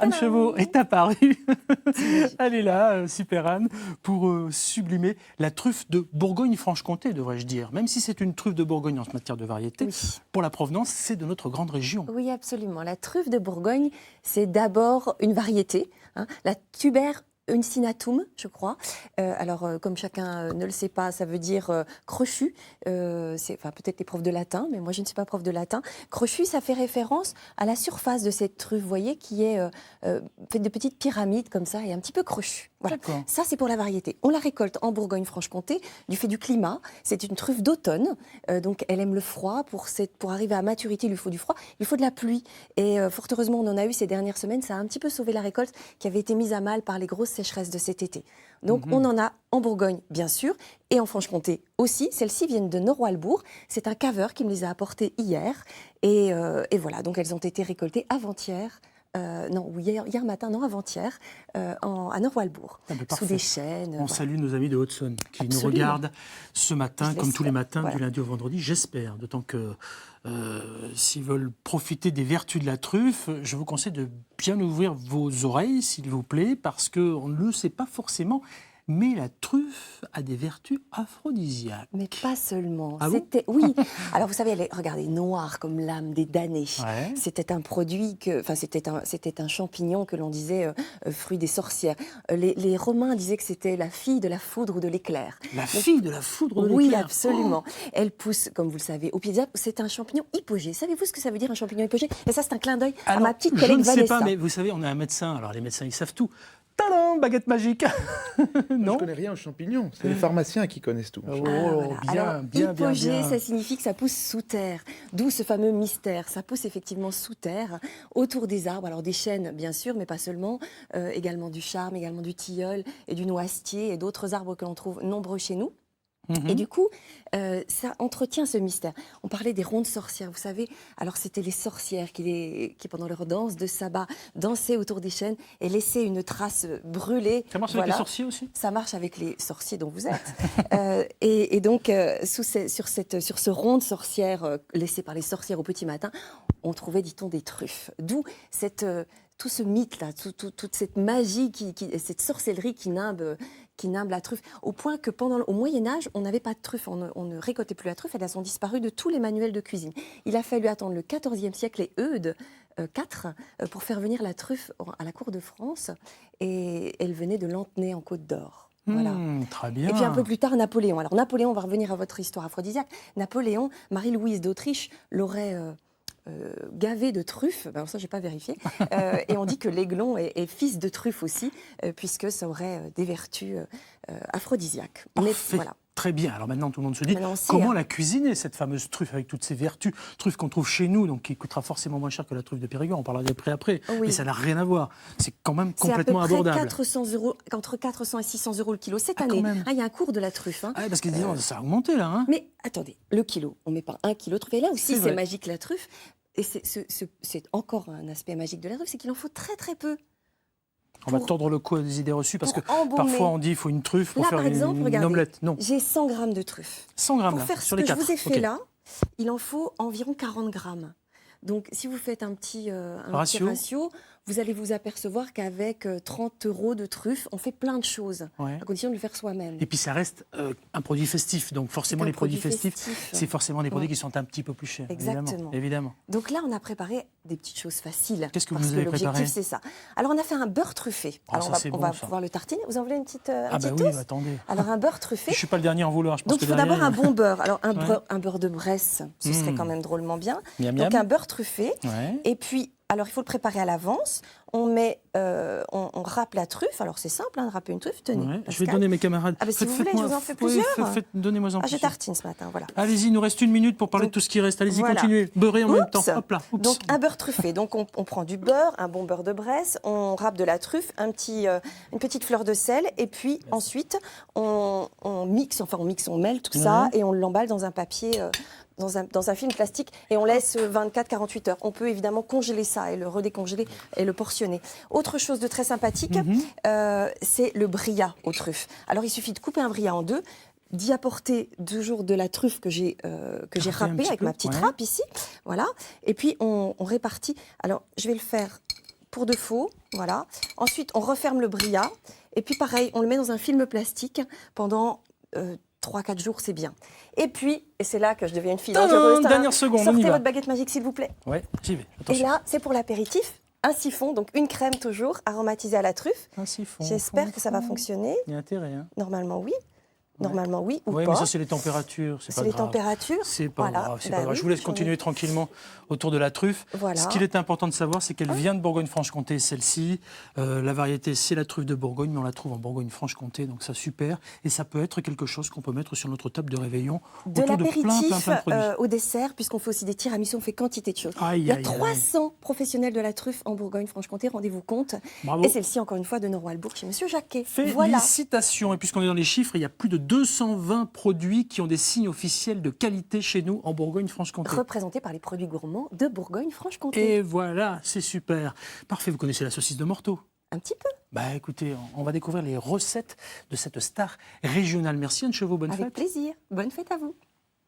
Anne Chevaux est apparue. Elle est là, super Anne, pour sublimer la truffe de Bourgogne-Franche-Comté, devrais-je dire. Même si c'est une truffe de Bourgogne en matière de variété, Oui. pour la provenance, c'est de notre grande région. Oui, absolument. La truffe de Bourgogne, c'est d'abord une variété, hein, la Tuber uncinatum, je crois. Comme chacun ne le sait pas, ça veut dire crochu. Peut-être les profs de latin, mais moi je ne suis pas prof de latin. Crochu, ça fait référence à la surface de cette truffe, vous voyez, qui est faite de petites pyramides comme ça et un petit peu crochue. Voilà. Ça, c'est pour la variété. On la récolte en Bourgogne-Franche-Comté du fait du climat. C'est une truffe d'automne, donc elle aime le froid. Pour arriver à maturité, il lui faut du froid, il faut de la pluie. Et fort heureusement, on en a eu ces dernières semaines. Ça a un petit peu sauvé la récolte qui avait été mise à mal par les grosses sécheresse de cet été. Donc on en a en Bourgogne, bien sûr, et en Franche-Comté aussi. Celles-ci viennent de Nord-Walbourg. C'est un caveur qui me les a apportées hier. Et voilà, donc elles ont été récoltées avant-hier. Hier matin, non, avant-hier, à Nord-Walbourg, sous des chênes. On salue nos amis de Haute-Saône qui Absolument. nous regardent ce matin, comme tous les matins, voilà. du lundi au vendredi, j'espère. D'autant que s'ils veulent profiter des vertus de la truffe, je vous conseille de bien ouvrir vos oreilles, s'il vous plaît, parce qu'on ne le sait pas forcément. Mais la truffe a des vertus aphrodisiaques. Mais pas seulement. Ah bon Oui. Alors vous savez, elle est, regardez, noire comme l'âme des damnés. Ouais. C'était un produit c'était un champignon que l'on disait fruit des sorcières. Les Romains disaient que c'était la fille de la foudre ou de l'éclair. Fille de la foudre de l'éclair. Oui, absolument. Elle pousse, comme vous le savez, au pied des arbres. C'est un champignon hypogée. Savez-vous ce que ça veut dire un champignon hypogée? Et ça, c'est un clin d'œil à ma petite collègue Vanessa. Je ne sais pas, mais vous savez, on a un médecin. Alors les médecins, ils savent tout. Tadam, baguette magique. Non, je connais rien aux champignons. C'est les pharmaciens qui connaissent tout. Voilà. Hypogée, ça signifie que ça pousse sous terre. D'où ce fameux mystère. Ça pousse effectivement sous terre, autour des arbres. Alors des chênes, bien sûr, mais pas seulement. Également du charme, également du tilleul et du noisetier et d'autres arbres que l'on trouve nombreux chez nous. Et du coup, ça entretient ce mystère. On parlait des rondes sorcières, vous savez. Alors, c'était les sorcières qui, pendant leur danse de sabbat, dansaient autour des chênes et laissaient une trace brûlée. Ça marche avec les sorciers aussi? Ça marche avec les sorciers dont vous êtes. Et donc, sur ce ronde sorcière laissé par les sorcières au petit matin, on trouvait, dit-on, des truffes. D'où tout ce mythe-là, toute cette magie, cette sorcellerie qui nimbe la truffe, au point que au Moyen-Âge, on n'avait pas de truffe, on ne récoltait plus la truffe, elles ont disparu de tous les manuels de cuisine. Il a fallu attendre le XIVe siècle et Eudes IV pour faire venir la truffe à la cour de France, et elle venait de Lantenay en Côte d'Or. Voilà. Très bien. Et puis un peu plus tard, Napoléon. Alors Napoléon, on va revenir à votre histoire aphrodisiaque. Napoléon, Marie-Louise d'Autriche l'aurait gavé de truffes, alors ça j'ai pas vérifié, et on dit que l'aiglon est fils de truffe aussi, puisque ça aurait des vertus aphrodisiaques. Parfait. Mais, voilà. Très bien. Alors maintenant, tout le monde se dit comment la cuisiner, cette fameuse truffe avec toutes ses vertus. Truffe qu'on trouve chez nous, donc qui coûtera forcément moins cher que la truffe de Périgord. On parlera des prix après. Oui. Mais ça n'a rien à voir. C'est quand même complètement abordable. C'est à peu près entre 400 et 600 euros le kilo cette année. Il y a un cours de la truffe. Ah, parce que ça a augmenté là. Hein. Mais attendez, le kilo, on ne met pas 1 kilo de truffe. Et là aussi, c'est magique la truffe. Et c'est encore un aspect magique de la truffe, c'est qu'il en faut très très peu. On va tordre le cou à des idées reçues, parce que parfois on dit qu'il faut une truffe pour faire une omelette. Non. J'ai 100 grammes de truffe. 100 grammes pour là, faire sur ce les que 4. Je vous ai fait là, il en faut environ 40 grammes. Donc si vous faites un petit ratio, vous allez vous apercevoir qu'avec 30 € de truffe, on fait plein de choses, à condition de le faire soi-même. Et puis ça reste un produit festif, donc forcément les produits festifs, c'est forcément des produits qui sont un petit peu plus chers. Exactement. Évidemment. Donc là, on a préparé des petites choses faciles. Qu'est-ce que vous nous avez préparé? L'objectif, c'est ça. Alors on a fait un beurre truffé. Alors on va pouvoir le tartiner. Vous en voulez une petite oui, attendez. Alors un beurre truffé. Je ne suis pas le dernier à en vouloir. Je pense donc que il faut d'abord un bon beurre. Alors un beurre de Bresse, ce serait quand même drôlement bien. Donc un beurre truffé. Et puis, alors il faut le préparer à l'avance. On râpe la truffe. Alors c'est simple de râper une truffe. Tenez. Je vais donner mes camarades. Ah, si vous voulez, je vous en fais plusieurs. Donnez-moi en plus. Je tartine ce matin, voilà. Allez-y, il nous reste 1 minute pour parler de tout ce qui reste. Allez-y, continuez. Beurrer en même temps. Hop là. Donc un beurre truffé. Donc on prend du beurre, un bon beurre de Bresse, on râpe de la truffe, une petite fleur de sel, et puis ensuite on mêle tout ça et on l'emballe dans un papier. Dans un film plastique, et on laisse 24-48 heures. On peut évidemment congeler ça et le redécongeler et le portionner. Autre chose de très sympathique, c'est le brillat aux truffes. Alors il suffit de couper un brillat en deux, d'y apporter toujours de la truffe que j'ai râpée avec ma petite râpe ici, voilà. Et puis on répartit. Alors je vais le faire pour de faux, voilà. Ensuite, on referme le brillat. Et puis pareil, on le met dans un film plastique pendant 3-4 jours, c'est bien. Et puis, et c'est là que je deviens une fille dangereuse. Dernière seconde, on y Sortez va. votre baguette magique, s'il vous plaît. Ouais, j'y vais. Et Attention. là, c'est pour l'apéritif. Un siphon, donc une crème toujours, aromatisée à la truffe. Un siphon. J'espère que ça va fonctionner. Il y a intérêt, hein. Normalement, oui. Normalement, oui ou Oui, pas. mais ça, c'est les températures. C'est pas C'est les grave. températures. C'est pas Voilà. grave. C'est Bah pas grave. oui, Je vous laisse j'en ai- continuer tranquillement autour de la truffe. Voilà. Ce qu'il est important de savoir, c'est qu'elle vient de Bourgogne-Franche-Comté, celle-ci. La variété, c'est la truffe de Bourgogne, mais on la trouve en Bourgogne-Franche-Comté, donc ça, super. Et ça peut être quelque chose qu'on peut mettre sur notre table de réveillon De autour de plein l'apéritif de produits. au dessert, puisqu'on fait aussi des tiramisus, on fait quantité de choses. Aïe, Il y a aïe, aïe. 300 professionnels de la truffe en Bourgogne-Franche-Comté, rendez-vous compte. Bravo. Et celle-ci, encore une fois, de Noroy-Bourg chez Monsieur Jacquet. Voilà. Félicitations. Et puisqu'on est dans les chiffres, il y a plus de 220 produits qui ont des signes officiels de qualité chez nous en Bourgogne-Franche-Comté. Représenté par les produits gourmands de Bourgogne-Franche-Comté. Et voilà, c'est super. Parfait, vous connaissez la saucisse de Morteau? Un petit peu. Bah écoutez, on va découvrir les recettes de cette star régionale. Merci Anne Chevaux, bonne Avec fête. plaisir. Bonne fête à vous.